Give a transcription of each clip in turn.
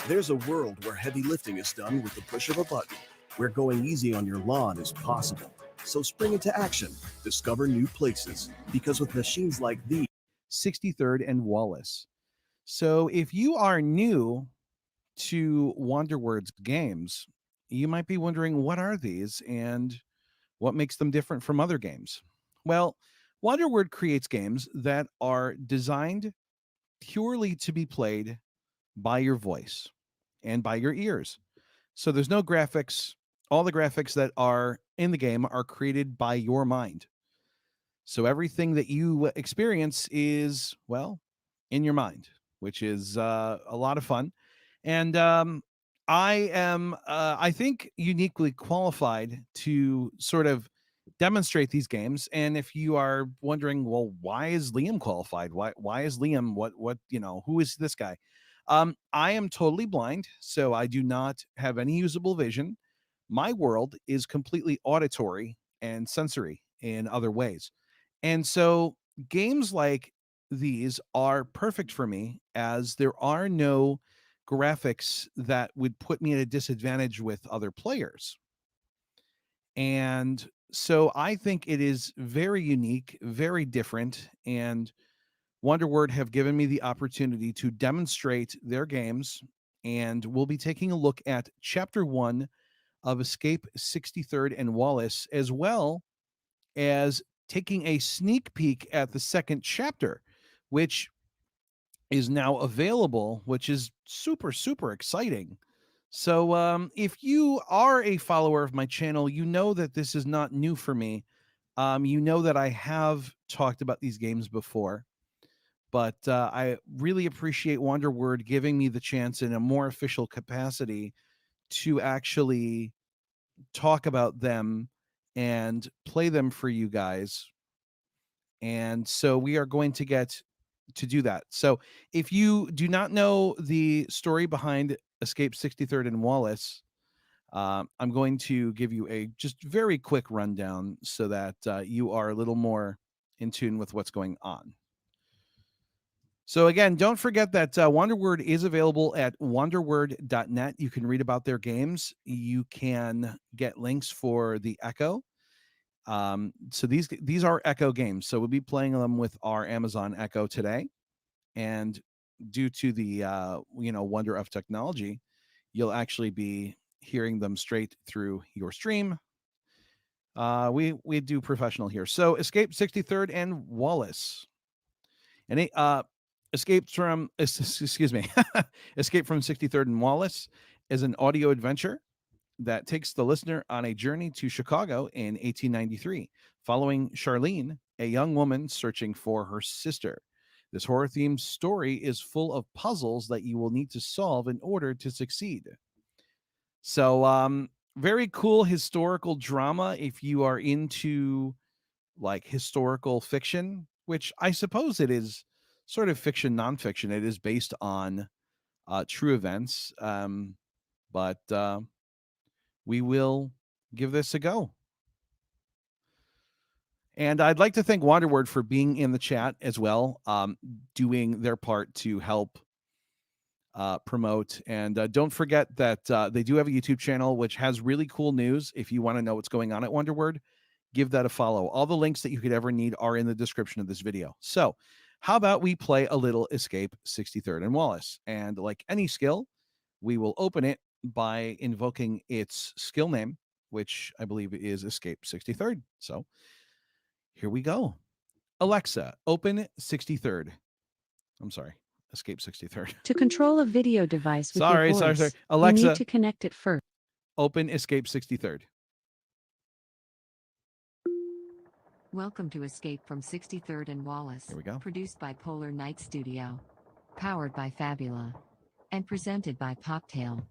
There's a world where heavy lifting is done with the push of a button, where going easy on your lawn is possible. So spring into action, discover new places, because with machines like these, 63rd and Wallace. So if you are new to Wonderword's games, you might be wondering what are these and what makes them different from other games. Well, Wonderword creates games that are designed purely to be played by your voice and by your ears. So there's no graphics. All the graphics that are in the game are created by your mind. So everything that you experience is, well, in your mind, which is a lot of fun. And I am, I think, uniquely qualified to sort of demonstrate these games. And if you are wondering, well, why is Liam qualified? Why is Liam? Who is this guy? I am totally blind, so I do not have any usable vision. My world is completely auditory and sensory in other ways. And so games like these are perfect for me as there are no graphics that would put me at a disadvantage with other players. And so I think it is very unique, very different, and Wonderword have given me the opportunity to demonstrate their games, and we'll be taking a look at Chapter 1 of Escape 63rd and Wallace, as well as taking a sneak peek at the second chapter, which is now available, which is super, super exciting. So, if you are a follower of my channel, you know that this is not new for me. You know that I have talked about these games before, but I really appreciate Wonderword giving me the chance in a more official capacity to actually talk about them and play them for you guys. And so we are going to get to do that. So if you do not know the story behind Escape 63rd and Wallace, I'm going to give you a just very quick rundown so that you are a little more in tune with what's going on. So again, don't forget that Wonderword is available at wonderword.net. You can read about their games. You can get links for the Echo. So these are Echo games. So we'll be playing them with our Amazon Echo today. And due to the wonder of technology, you'll actually be hearing them straight through your stream. We do professional here. So Escape 63rd and Wallace. And Escape from excuse me, Escape from 63rd and Wallace is an audio adventure that takes the listener on a journey to Chicago in 1893, following Charlene, a young woman searching for her sister. This horror-themed story is full of puzzles that you will need to solve in order to succeed. So, very cool historical drama if you are into like historical fiction, which I suppose it is sort of fiction, nonfiction. It is based on true events, but we will give this a go. And I'd like to thank Wonderword for being in the chat as well, doing their part to help promote. And don't forget that they do have a YouTube channel, which has really cool news. If you want to know what's going on at Wonderword, give that a follow. All the links that you could ever need are in the description of this video. So how about we play a little Escape 63rd and Wallace? And like any skill, we will open it by invoking its skill name, which I believe is Escape 63rd. So here we go. Alexa, open 63rd. I'm sorry, Escape 63rd. To control a video device with your voice, sorry. you Alexa, need to connect it first. open Escape 63rd. Welcome to Escape from 63rd and Wallace. Here we go. Produced by Polar Night Studio. Powered by Fabula. And presented by Poptale.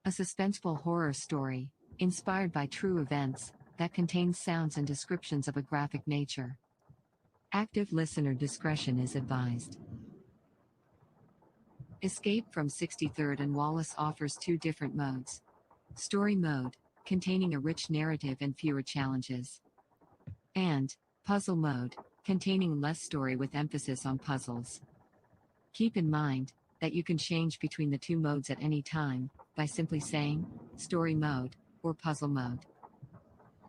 A suspenseful horror story, inspired by true events, that contains sounds and descriptions of a graphic nature. Active listener discretion is advised. Escape from 63rd and Wallace offers two different modes. Story mode, containing a rich narrative and fewer challenges. And puzzle mode, containing less story with emphasis on puzzles. Keep in mind, that you can change between the two modes at any time by simply saying story mode or puzzle mode.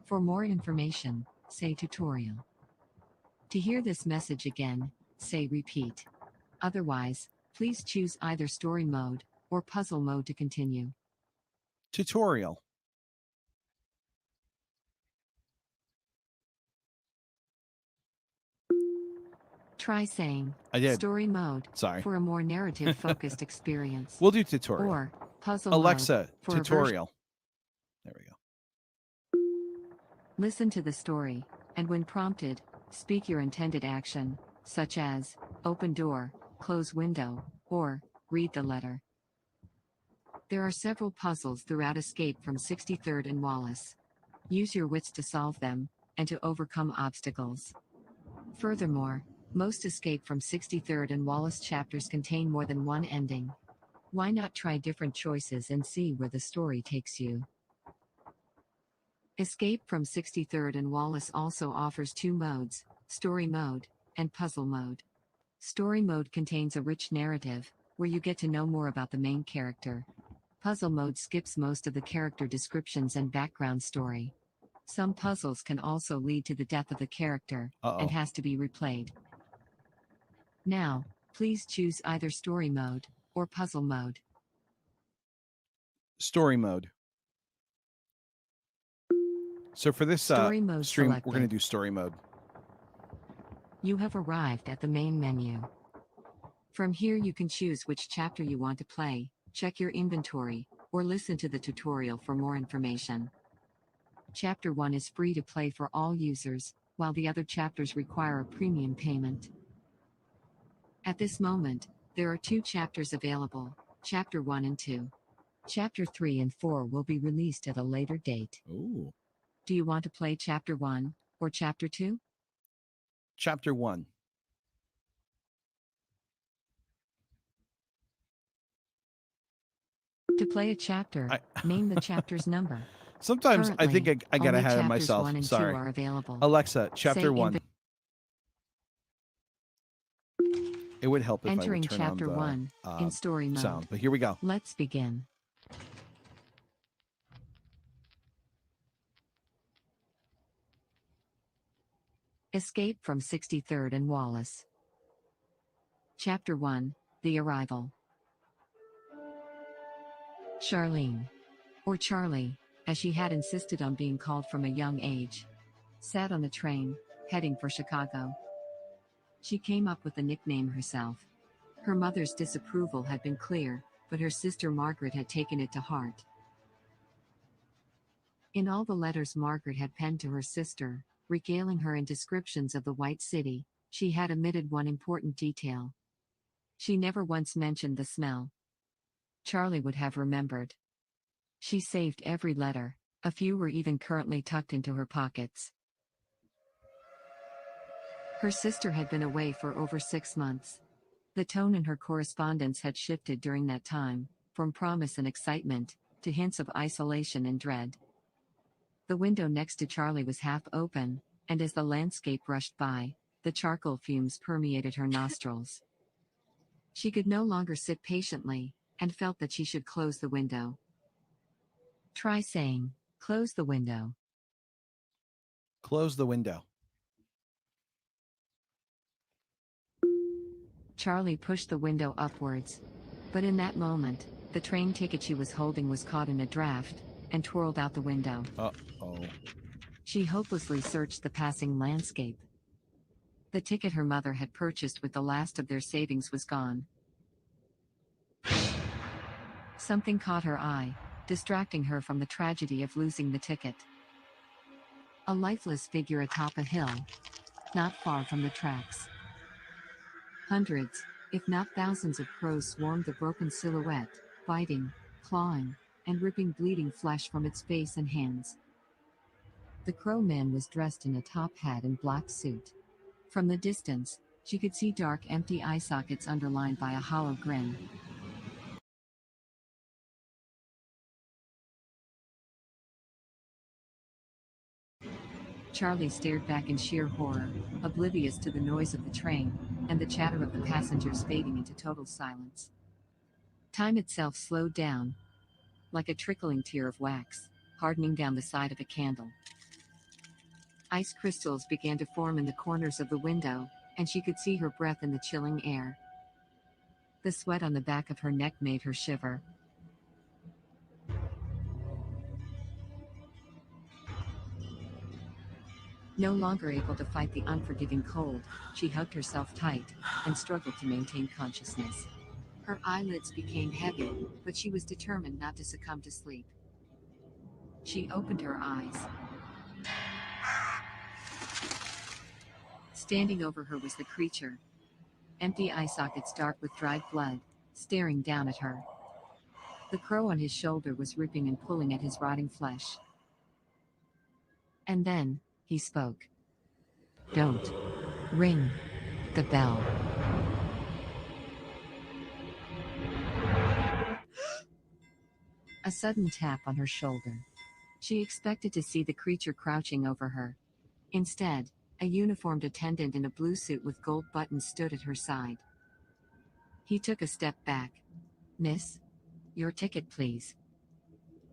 For more information, say tutorial. To hear this message again, say repeat. Otherwise, please choose either story mode or puzzle mode to continue. Tutorial. Try saying I did. story mode Sorry. for a more narrative-focused experience. We'll do tutorial. Or puzzle Alexa, mode for tutorial. There we go. Listen to the story, and when prompted, speak your intended action, such as open door, close window, or read the letter. There are several puzzles throughout Escape from 63rd and Wallace. Use your wits to solve them, and to overcome obstacles. Furthermore, most Escape from 63rd and Wallace chapters contain more than one ending. Why not try different choices and see where the story takes you? Escape from 63rd and Wallace also offers two modes, story mode and puzzle mode. Story mode contains a rich narrative, where you get to know more about the main character. Puzzle mode skips most of the character descriptions and background story. Some puzzles can also lead to the death of the character, and has to be replayed. Now, please choose either story mode or puzzle mode. Story mode. So for this Story mode stream, selected. we're going to do story mode. You have arrived at the main menu. From here you can choose which chapter you want to play, check your inventory, or listen to the tutorial for more information. Chapter 1 is free to play for all users, while the other chapters require a premium payment. At this moment, there are two chapters available, Chapter 1 and 2. Chapter 3 and 4 will be released at a later date. Ooh. Do you want to play Chapter 1 or Chapter 2? Chapter 1. To play a chapter, name the chapter's number. Sometimes Currently, I think I got ahead of myself. 1 and Sorry. 2 are available. Alexa, chapter Say 1. It would help if Entering I would turn chapter on the 1 in story mode. sound, but here we go. Let's begin. Escape from 63rd and Wallace. Chapter 1, The Arrival. Charlene, or Charlie, as she had insisted on being called from a young age, sat on the train, heading for Chicago. She came up with the nickname herself. Her mother's disapproval had been clear, but her sister Margaret had taken it to heart. In all the letters Margaret had penned to her sister, regaling her in descriptions of the White City, she had omitted one important detail. She never once mentioned the smell. Charlie would have remembered. She saved every letter, a few were even currently tucked into her pockets. Her sister had been away for over 6 months. The tone in her correspondence had shifted during that time, from promise and excitement, to hints of isolation and dread. The window next to Charlie was half open, and as the landscape rushed by, the charcoal fumes permeated her nostrils. She could no longer sit patiently, and felt that she should close the window. Try saying, close the window. Close the window. Charlie pushed the window upwards. But in that moment, the train ticket she was holding was caught in a draft, and twirled out the window. Uh-oh. She hopelessly searched the passing landscape. The ticket her mother had purchased with the last of their savings was gone. Something caught her eye, distracting her from the tragedy of losing the ticket. A lifeless figure atop a hill, not far from the tracks. Hundreds, if not thousands of crows swarmed the broken silhouette, biting, clawing, and ripping bleeding flesh from its face and hands. The crow man was dressed in a top hat and black suit. From the distance, she could see dark empty eye sockets underlined by a hollow grin. Charlie stared back in sheer horror, oblivious to the noise of the train, and the chatter of the passengers fading into total silence. Time itself slowed down, like a trickling tear of wax, hardening down the side of a candle. Ice crystals began to form in the corners of the window, and she could see her breath in the chilling air. The sweat on the back of her neck made her shiver. No longer able to fight the unforgiving cold, she hugged herself tight and struggled to maintain consciousness. Her eyelids became heavy, but she was determined not to succumb to sleep. She opened her eyes. Standing over her was the creature. Empty eye sockets dark with dried blood, staring down at her. The crow on his shoulder was ripping and pulling at his rotting flesh. And then, he spoke. "Don't ring the bell." A sudden tap on her shoulder. She expected to see the creature crouching over her. Instead, a uniformed attendant in a blue suit with gold buttons stood at her side. He took a step back. "Miss, your ticket, please."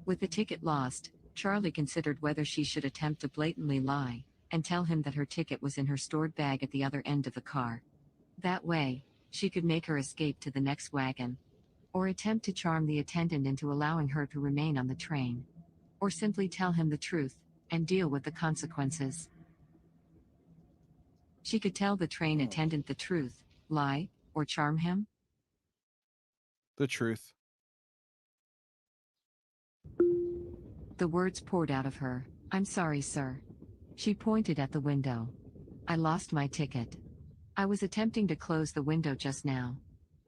With the ticket lost, Charlie considered whether she should attempt to blatantly lie and tell him that her ticket was in her stored bag at the other end of the car. That way, she could make her escape to the next wagon. Or attempt to charm the attendant into allowing her to remain on the train. Or simply tell him the truth and deal with the consequences. She could tell the train attendant the truth, lie, or charm him. The truth. The words poured out of her. "I'm sorry, sir." She pointed at the window. "I lost my ticket. I was attempting to close the window just now.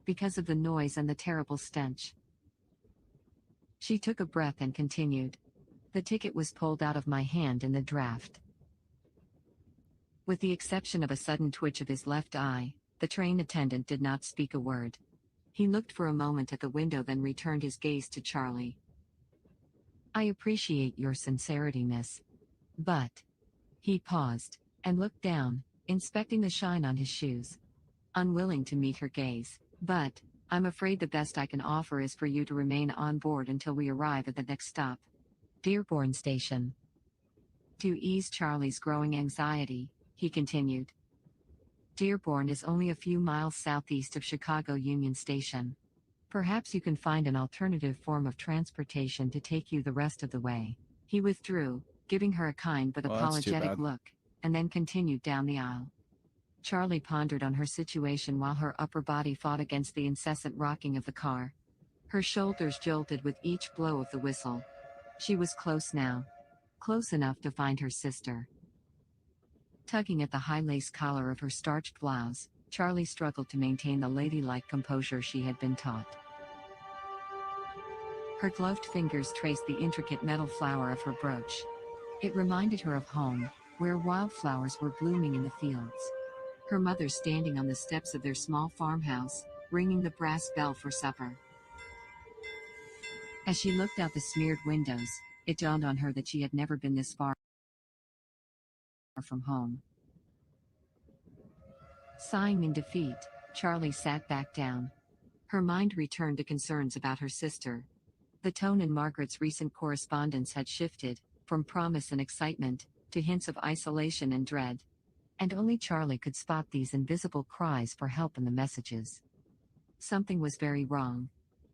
Because of the noise and the terrible stench." She took a breath and continued. "The ticket was pulled out of my hand in the draft." With the exception of a sudden twitch of his left eye, the train attendant did not speak a word. He looked for a moment at the window, then returned his gaze to Charlie. "I appreciate your sincerity, miss. But..." He paused and looked down, inspecting the shine on his shoes. Unwilling to meet her gaze. "But, I'm afraid the best I can offer is for you to remain on board until we arrive at the next stop. Dearborn Station." To ease Charlie's growing anxiety, he continued. "Dearborn is only a few miles southeast of Chicago Union Station. Perhaps you can find an alternative form of transportation to take you the rest of the way." He withdrew, giving her a kind but Well, that's too apologetic bad. look, and then continued down the aisle. Charlie pondered on her situation while her upper body fought against the incessant rocking of the car. Her shoulders jolted with each blow of the whistle. She was close now. Close enough to find her sister. Tugging at the high lace collar of her starched blouse, Charlie struggled to maintain the ladylike composure she had been taught. Her gloved fingers traced the intricate metal flower of her brooch. It reminded her of home, where wildflowers were blooming in the fields. Her mother standing on the steps of their small farmhouse, ringing the brass bell for supper. As she looked out the smeared windows, it dawned on her that she had never been this far from home. Sighing in defeat, Charlie sat back down. Her mind returned to concerns about her sister. The tone in Margaret's recent correspondence had shifted, from promise and excitement, to hints of isolation and dread. And only Charlie could spot these invisible cries for help in the messages. Something was very wrong.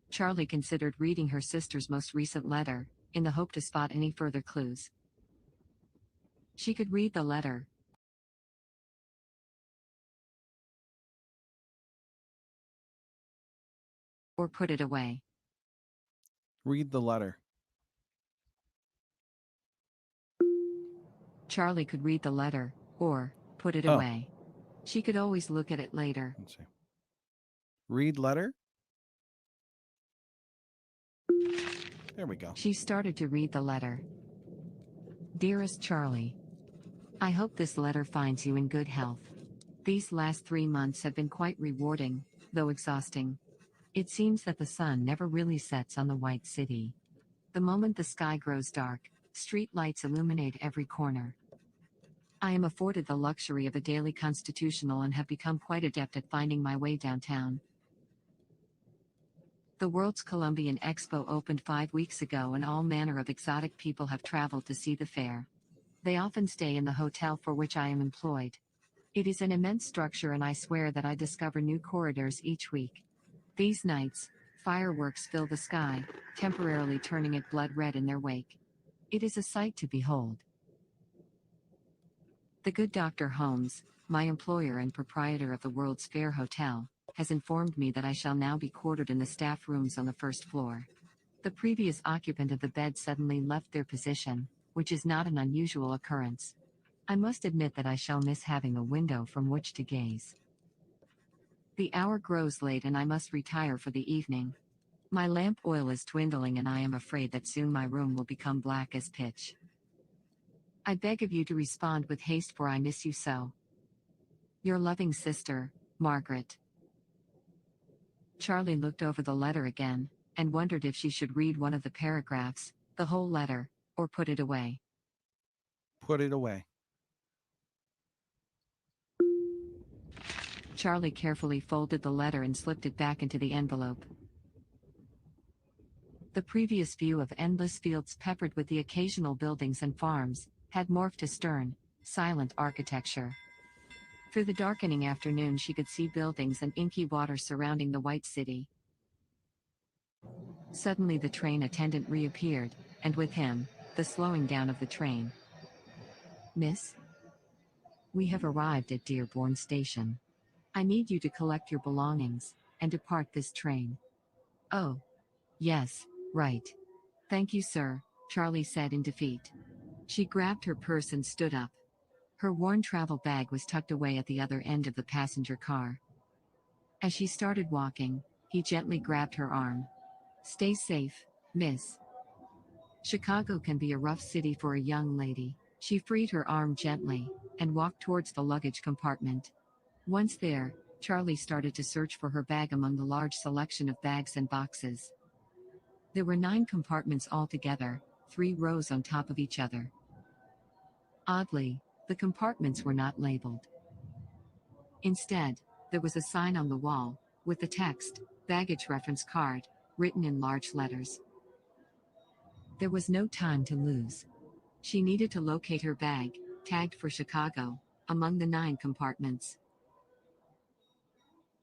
Charlie considered reading her sister's most recent letter, in the hope to spot any further clues. She could read the letter, or put it away. Read the letter. Charlie could read the letter, or put it away. She could always look at it later. Let's see. Read letter. There we go. She started to read the letter. "Dearest Charlie, I hope this letter finds you in good health. These last 3 months have been quite rewarding, though exhausting. It seems that the sun never really sets on the White City. The moment the sky grows dark, street lights illuminate every corner. I am afforded the luxury of a daily constitutional and have become quite adept at finding my way downtown. The World's Columbian Expo opened 5 weeks ago, and all manner of exotic people have traveled to see the fair. They often stay in the hotel for which I am employed. It is an immense structure, and I swear that I discover new corridors each week. These nights, fireworks fill the sky, temporarily turning it blood red in their wake. It is a sight to behold. The good Dr. Holmes, my employer and proprietor of the World's Fair Hotel, has informed me that I shall now be quartered in the staff rooms on the first floor. The previous occupant of the bed suddenly left their position, which is not an unusual occurrence. I must admit that I shall miss having a window from which to gaze. The hour grows late, and I must retire for the evening. My lamp oil is dwindling, and I am afraid that soon my room will become black as pitch. I beg of you to respond with haste, for I miss you so. Your loving sister, Margaret. Charlie looked over the letter again, and wondered if she should read one of the paragraphs, the whole letter, or put it away. Put it away. Charlie carefully folded the letter and slipped it back into the envelope. The previous view of endless fields peppered with the occasional buildings and farms had morphed to stern, silent architecture. Through the darkening afternoon she could see buildings and inky water surrounding the white city. Suddenly the train attendant reappeared, and with him, the slowing down of the train. Miss? We have arrived at Dearborn Station. I need you to collect your belongings, and depart this train. Oh. Yes, right. Thank you, sir, Charlie said in defeat. She grabbed her purse and stood up. Her worn travel bag was tucked away at the other end of the passenger car. As she started walking, he gently grabbed her arm. Stay safe, miss. Chicago can be a rough city for a young lady. She freed her arm gently, and walked towards the luggage compartment. Once there, Charlie started to search for her bag among the large selection of bags and boxes. There were 9 compartments altogether, 3 rows on top of each other. Oddly, the compartments were not labeled. Instead, there was a sign on the wall, with the text, "Baggage Reference Card," written in large letters. There was no time to lose. She needed to locate her bag, tagged for Chicago, among the 9 compartments.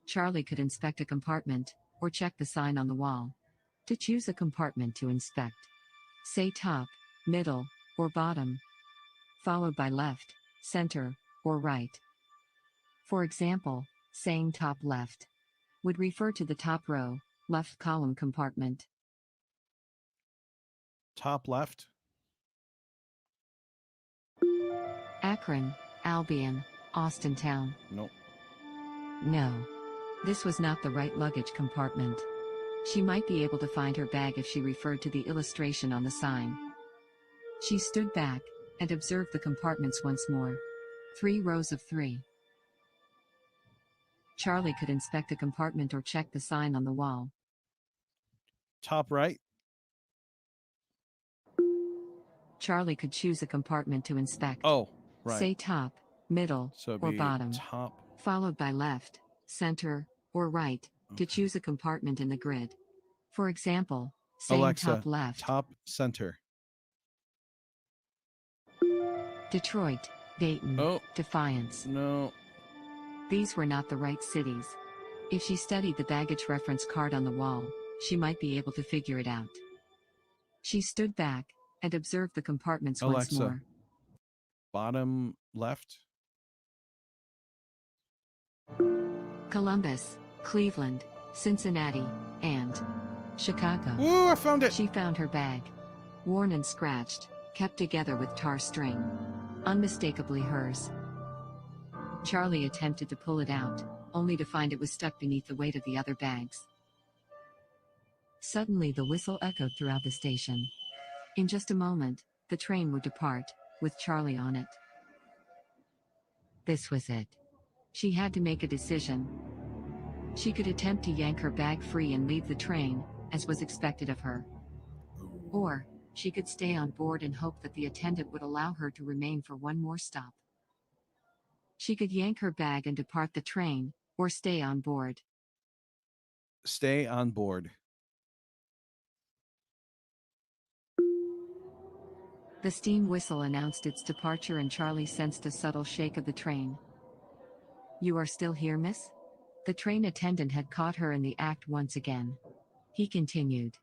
Charlie could inspect a compartment, or check the sign on the wall. To choose a compartment to inspect, say top, middle, or bottom, followed by left, center, or right. For example, saying top left would refer to the top row, left column compartment. Top left. Akron, Albion, Austintown. Nope. No. This was not the right luggage compartment. She might be able to find her bag if she referred to the illustration on the sign. She stood back, and observed the compartments once more. 3 rows of 3. Charlie could inspect a compartment or check the sign on the wall. Top right. Charlie could choose a compartment to inspect. Oh, right. Say top, middle, So or be bottom, top. followed by left, center, or right, to choose a compartment in the grid. For example, saying Alexa, top left. top center. Detroit, Dayton, Oh. Defiance. No. These were not the right cities. If she studied the baggage reference card on the wall, she might be able to figure it out. She stood back, and observed the compartments once Alexa, more. bottom left. Columbus, Cleveland, Cincinnati, and Chicago. Ooh, I found it. She found her bag. Worn and scratched, kept together with tar string. Unmistakably hers. Charlie attempted to pull it out, only to find it was stuck beneath the weight of the other bags. Suddenly the whistle echoed throughout the station. In just a moment, the train would depart, with Charlie on it. This was it. She had to make a decision. She could attempt to yank her bag free and leave the train, as was expected of her. Or, she could stay on board and hope that the attendant would allow her to remain for one more stop. She could yank her bag and depart the train, or stay on board. Stay on board. The steam whistle announced its departure and Charlie sensed a subtle shake of the train. "You are still here, miss?" The train attendant had caught her in the act once again. He continued.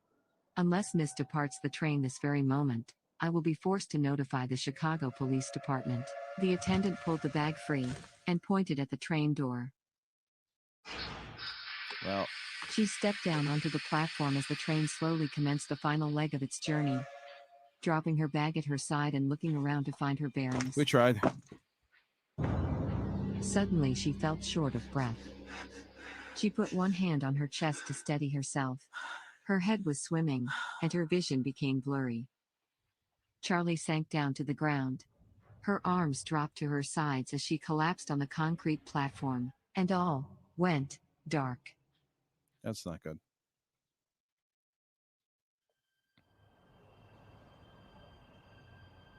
"Unless Miss departs the train this very moment, I will be forced to notify the Chicago Police Department." The attendant pulled the bag free and pointed at the train door. Well, She stepped down onto the platform as the train slowly commenced the final leg of its journey, dropping her bag at her side and looking around to find her bearings. we tried. Suddenly she felt short of breath. She put one hand on her chest to steady herself. Her head was swimming, and her vision became blurry. Charlie sank down to the ground. Her arms dropped to her sides as she collapsed on the concrete platform, and all went dark. That's not good.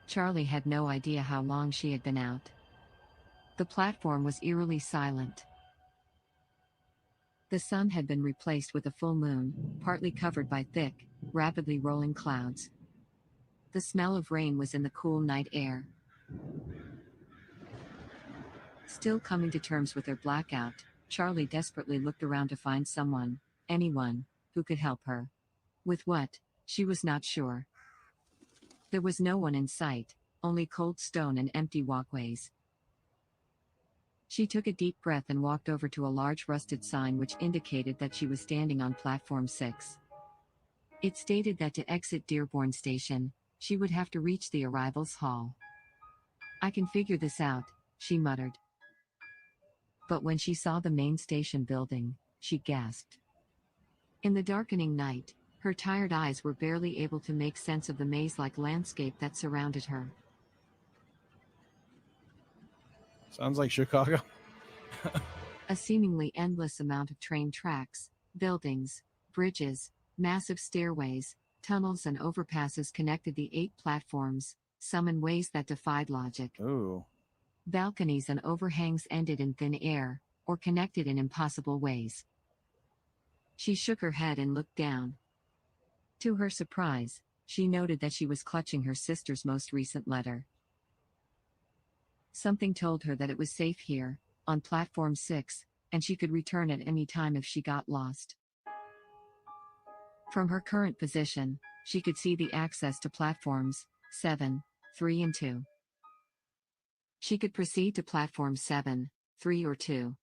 Charlie had no idea how long she had been out. The platform was eerily silent. The sun had been replaced with a full moon, partly covered by thick, rapidly rolling clouds. The smell of rain was in the cool night air. Still coming to terms with her blackout, Charlie desperately looked around to find someone, anyone, who could help her. With what, she was not sure. There was no one in sight, only cold stone and empty walkways. She took a deep breath and walked over to a large rusted sign which indicated that she was standing on platform 6. It stated that to exit Dearborn Station, she would have to reach the arrivals hall. "I can figure this out," she muttered. But when she saw the main station building, she gasped. In the darkening night, her tired eyes were barely able to make sense of the maze-like landscape that surrounded her. Sounds like Chicago. A seemingly endless amount of train tracks, buildings, bridges, massive stairways, tunnels and overpasses connected the 8 platforms, some in ways that defied logic. Ooh. Balconies and overhangs ended in thin air, or connected in impossible ways. She shook her head and looked down. To her surprise, she noted that she was clutching her sister's most recent letter. Something told her that it was safe here, on platform 6, and she could return at any time if she got lost. From her current position, she could see the access to platforms 7, 3 and 2. She could proceed to platform 7, 3 or 2.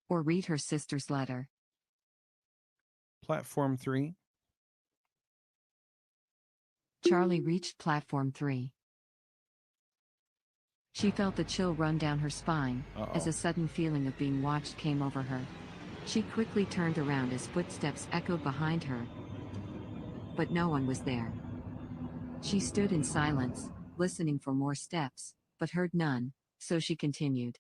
Or read her sister's letter. Platform 3. Charlie reached platform 3. She felt a chill run down her spine, as a sudden feeling of being watched came over her. She quickly turned around as footsteps echoed behind her. But no one was there. She stood in silence, listening for more steps, but heard none, so she continued.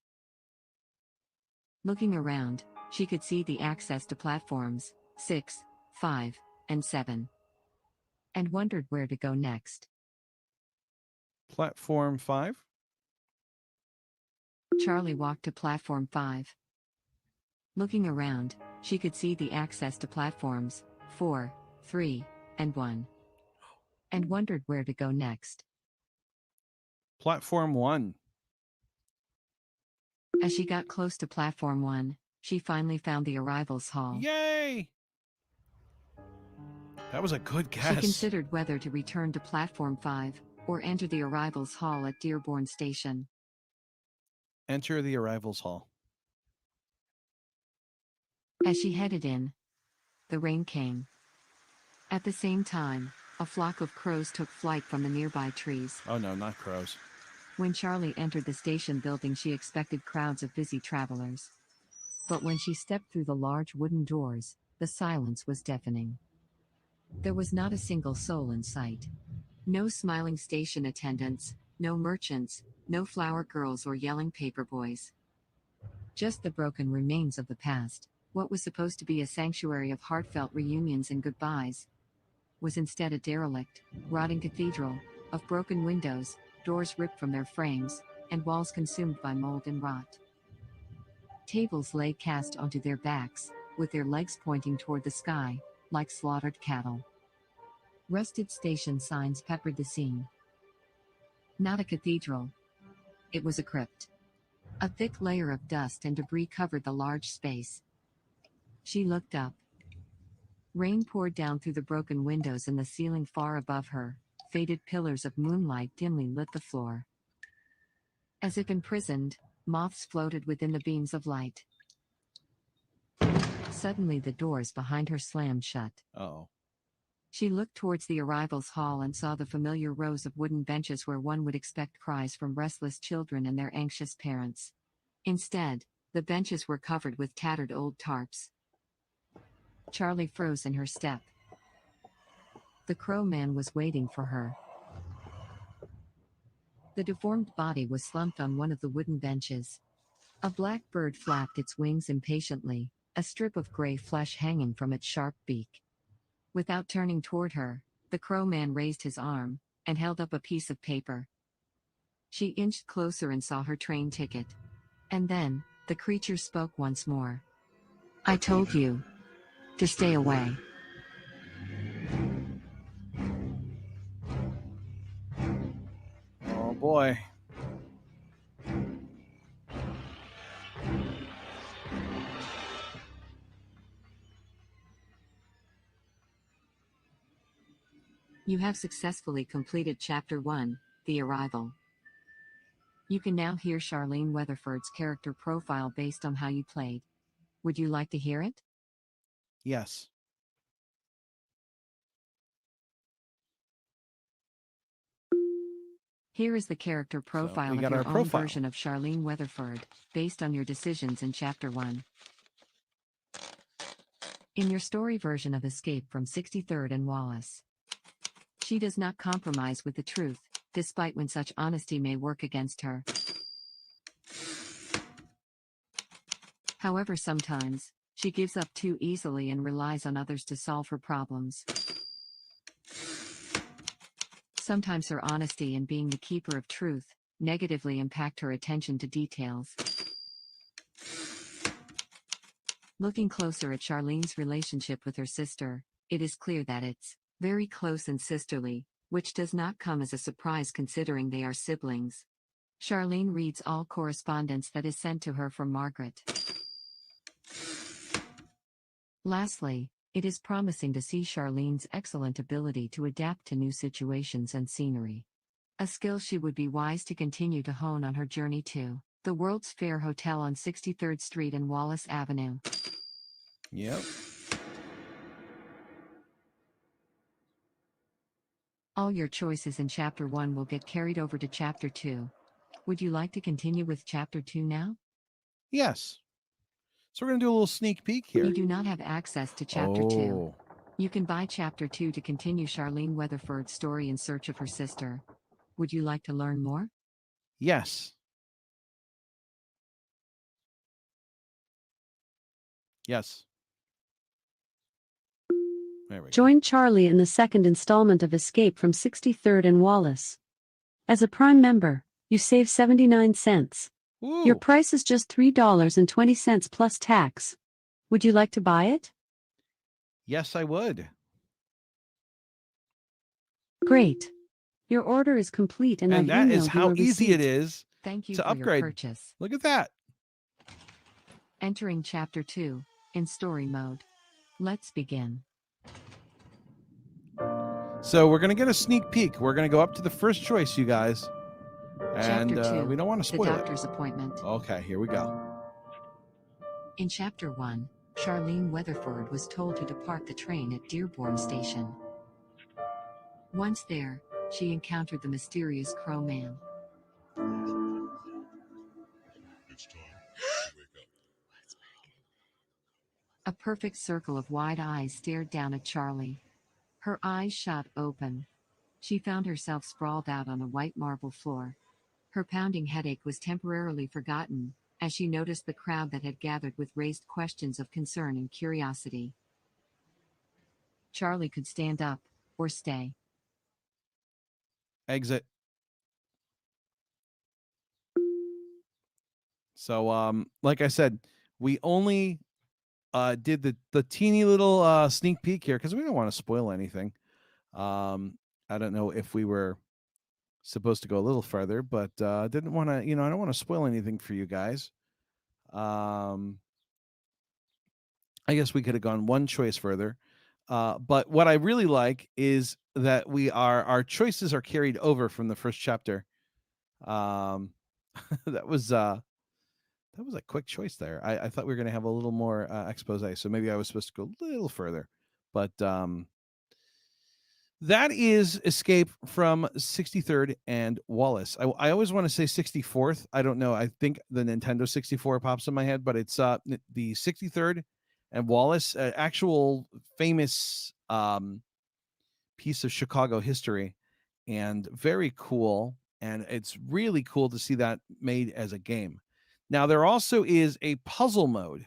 Looking around, she could see the access to platforms 6, 5, and 7. And wondered where to go next. Platform 5. Charlie walked to platform 5. Looking around, she could see the access to platforms 4, 3, and 1. And wondered where to go next. Platform 1. As she got close to platform 1, she finally found the arrivals hall. Yay! That was a good guess. She considered whether to return to platform 5, or enter the arrivals hall at Dearborn Station. Enter the arrivals hall. As she headed in, the rain came. At the same time, a flock of crows took flight from the nearby trees. Oh no, not crows. When Charlie entered the station building, she expected crowds of busy travelers. But when she stepped through the large wooden doors, the silence was deafening. There was not a single soul in sight. No smiling station attendants, no merchants, no flower girls or yelling paper boys. Just the broken remains of the past. What was supposed to be a sanctuary of heartfelt reunions and goodbyes was instead a derelict, rotting cathedral of broken windows, doors ripped from their frames, and walls consumed by mold and rot. Tables lay cast onto their backs, with their legs pointing toward the sky, like slaughtered cattle. Rusted station signs peppered the scene. Not a cathedral. It was a crypt. A thick layer of dust and debris covered the large space. She looked up. Rain poured down through the broken windows in the ceiling far above her. Faded pillars of moonlight dimly lit the floor. As if imprisoned, moths floated within the beams of light. Suddenly the doors behind her slammed shut. Oh. She looked towards the arrivals hall and saw the familiar rows of wooden benches where one would expect cries from restless children and their anxious parents. Instead, the benches were covered with tattered old tarps. Charlie froze in her step. The Crow Man was waiting for her. The deformed body was slumped on one of the wooden benches. A black bird flapped its wings impatiently, a strip of gray flesh hanging from its sharp beak. Without turning toward her, the Crow Man raised his arm and held up a piece of paper. She inched closer and saw her train ticket. And then, the creature spoke once more. "I told you to stay away." Oh boy. You have successfully completed Chapter 1, The Arrival. You can now hear Charlene Weatherford's character profile based on how you played. Would you like to hear it? Yes. Here is the character profile of your own version of Charlene Weatherford, based on your decisions in Chapter 1. In your story version of Escape from 63rd and Wallace, she does not compromise with the truth, despite when such honesty may work against her. However, sometimes, she gives up too easily and relies on others to solve her problems. Sometimes her honesty and being the keeper of truth negatively impact her attention to details. Looking closer at Charlene's relationship with her sister, it is clear that it's very close and sisterly, which does not come as a surprise considering they are siblings. Charlene reads all correspondence that is sent to her from Margaret. Lastly, it is promising to see Charlene's excellent ability to adapt to new situations and scenery. A skill she would be wise to continue to hone on her journey to the World's Fair Hotel on 63rd Street and Wallace Avenue. Yep. All your choices in Chapter 1 will get carried over to Chapter 2. Would you like to continue with Chapter 2 now? Yes. So we're going to do a little sneak peek here. You do not have access to Chapter 2. You can buy Chapter 2 to continue Charlene Weatherford's story in search of her sister. Would you like to learn more? Yes. Yes. There we go. Join Charlie in the second installment of Escape from 63rd and Wallace. As a Prime member, you save 79 cents. Ooh. Your price is just $3.20 plus tax. Would you like to buy it? Yes, I would. Great. Your order is complete and I've that emailed is how you a easy receipt. it is Thank you to for upgrade. your purchase. Look at that. Entering Chapter 2, in story mode. Let's begin. So we're going to get a sneak peek. We're going to go up to the first choice, you guys. And Chapter 2, we don't want to spoil the doctor's appointment. Okay, here we go. In Chapter 1, Charlene Weatherford was told to depart the train at Dearborn Station. Once there, she encountered the mysterious Crow Man. A perfect circle of wide eyes stared down at Charlie. Her eyes shot open. She found herself sprawled out on a white marble floor. Her pounding headache was temporarily forgotten, as she noticed the crowd that had gathered with raised questions of concern and curiosity. Charlie could stand up, or stay. Exit. So, like I said, we only did the teeny little sneak peek here because we don't want to spoil anything. I don't know if we were Supposed to go a little further, but didn't want to, I don't want to spoil anything for you guys. Um, I guess we could have gone one choice further. But what I really like is that our choices are carried over from the first chapter. Um, that was a quick choice there. I thought we were going to have a little more expose, so maybe I was supposed to go a little further. But that is Escape from 63rd and Wallace. I always want to say 64th. I don't know. I think the Nintendo 64 pops in my head, but it's the 63rd and Wallace, actual famous piece of Chicago history, and very cool. And it's really cool to see that made as a game. Now, there also is a puzzle mode,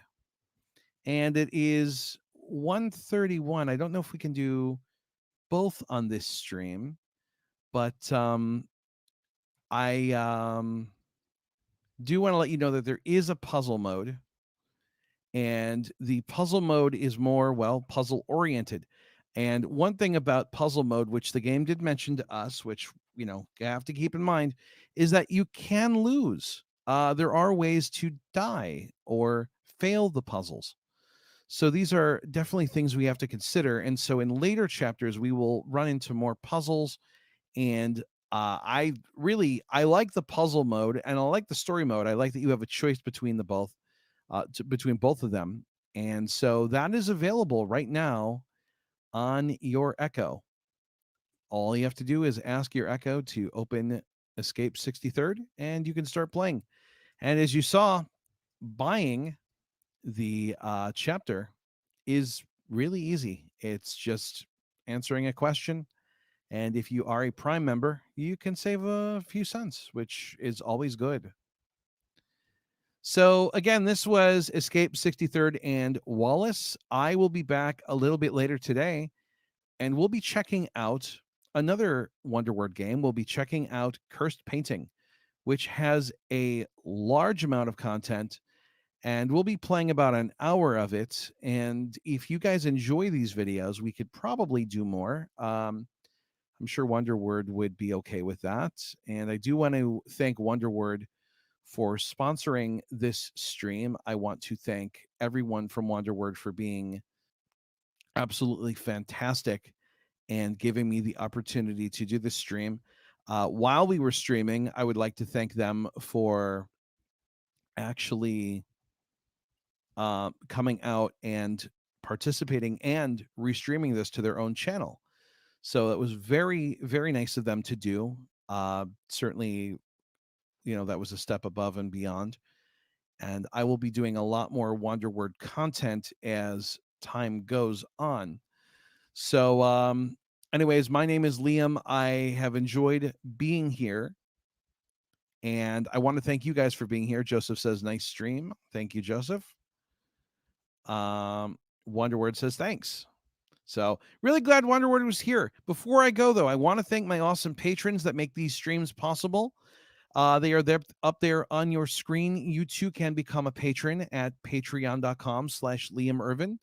and it is 131. I don't know if we can do both on this stream, but I do want to let you know that there is a puzzle mode, and the puzzle mode is more, well, puzzle oriented. And one thing about puzzle mode, which the game did mention to us, which you have to keep in mind, is that you can lose. There are ways to die or fail the puzzles. So these are definitely things we have to consider. And so in later chapters, we will run into more puzzles. And I like the puzzle mode, and I like the story mode. I like that you have a choice between the both, between both of them. And so that is available right now on your Echo. All you have to do is ask your Echo to open Escape 63rd, and you can start playing. And as you saw, buying the chapter is really easy. It's just answering a question. And if you are a Prime member, you can save a few cents, which is always good. So again, this was Escape 63rd and Wallace. I will be back a little bit later today, and we'll be checking out another Wonder Word game. We'll be checking out Cursed Painting, which has a large amount of content, and we'll be playing about an hour of it. And if you guys enjoy these videos, we could probably do more. I'm sure Wonderword would be okay with that. And I do want to thank Wonderword for sponsoring this stream. I want to thank everyone from Wonderword for being absolutely fantastic and giving me the opportunity to do this stream. While we were streaming, I would like to thank them for actually coming out and participating and restreaming this to their own channel. So it was very, very nice of them to do. Certainly, that was a step above and beyond. And I will be doing a lot more Wonderword content as time goes on. So, anyways, my name is Liam. I have enjoyed being here. And I want to thank you guys for being here. Joseph says, nice stream. Thank you, Joseph. Wonderword says, thanks. So really glad Wonderword was here. Before I go, though, I want to thank my awesome patrons that make these streams possible. They are there up there on your screen. You too can become a patron at patreon.com/Liam Erven.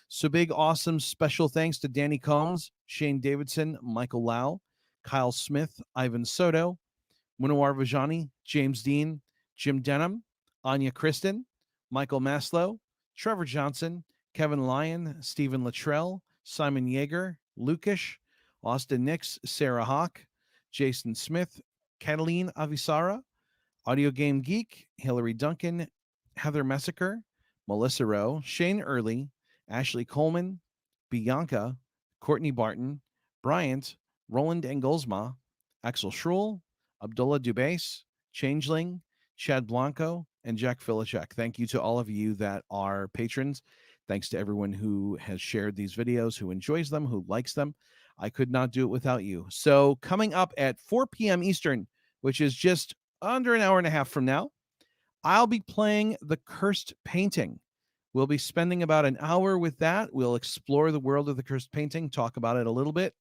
So big, awesome, special thanks to Danny Combs, Shane Davidson, Michael Lau, Kyle Smith, Ivan Soto, Munawar Vajani, James Dean, Jim Denham, Anya Kristen, Michael Maslow, Trevor Johnson, Kevin Lyon, Stephen Luttrell, Simon Yeager, Lukish, Austin Nix, Sarah Hawk, Jason Smith, Cataline Avisara, Audio Game Geek, Hillary Duncan, Heather Messaker, Melissa Rowe, Shane Early, Ashley Coleman, Bianca, Courtney Barton, Bryant, Roland Engelsma, Axel Schrull, Abdullah Dubase, Changeling, Chad Blanco, and Jack Filichek. Thank you to all of you that are patrons. Thanks to everyone who has shared these videos, who enjoys them, who likes them. I could not do it without you. So coming up at 4 p.m. Eastern, which is just under an hour and a half from now, I'll be playing The Cursed Painting. We'll be spending about an hour with that. We'll explore the world of The Cursed Painting, talk about it a little bit.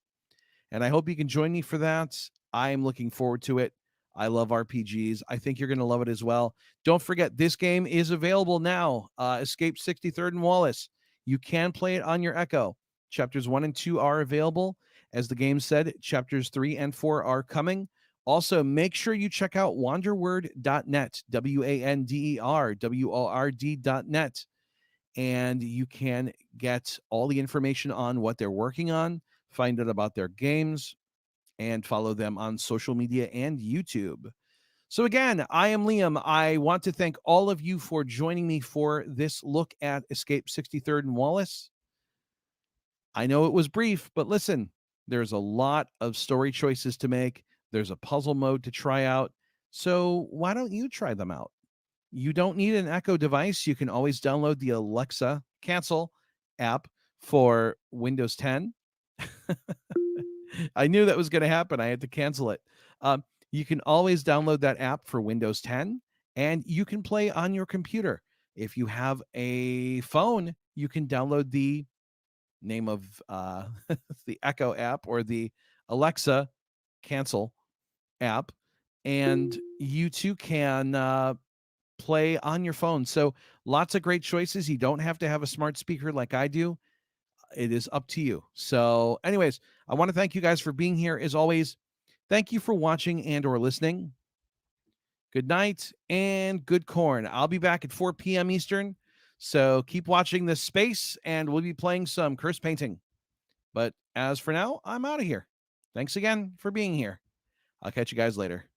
And I hope you can join me for that. I am looking forward to it. I love RPGs. I think you're going to love it as well. Don't forget, this game is available now. Escape 63rd and Wallace. You can play it on your Echo. Chapters 1 and 2 are available. As the game said, chapters 3 and 4 are coming. Also, make sure you check out wanderword.net, WANDERWORD.net, and you can get all the information on what they're working on, find out about their games, and follow them on social media and YouTube. So, again, I am Liam. I want to thank all of you for joining me for this look at Escape 63rd and Wallace. I know it was brief, but listen, there's a lot of story choices to make. There's a puzzle mode to try out. So why don't you try them out? You don't need an Echo device. You can always download the Alexa Cancel app for Windows 10. I knew that was going to happen. I had to cancel it. You can always download that app for Windows 10, and you can play on your computer. If you have a phone, you can download the name of the Echo app or the Alexa Cancel app, and you too can play on your phone. So lots of great choices. You don't have to have a smart speaker like I do. It is up to you. So anyways, I want to thank you guys for being here. As always, thank you for watching and or listening. Good night and good corn. I'll be back at 4 p.m. Eastern. So keep watching this space, and we'll be playing some curse painting. But as for now, I'm out of here. Thanks again for being here. I'll catch you guys later.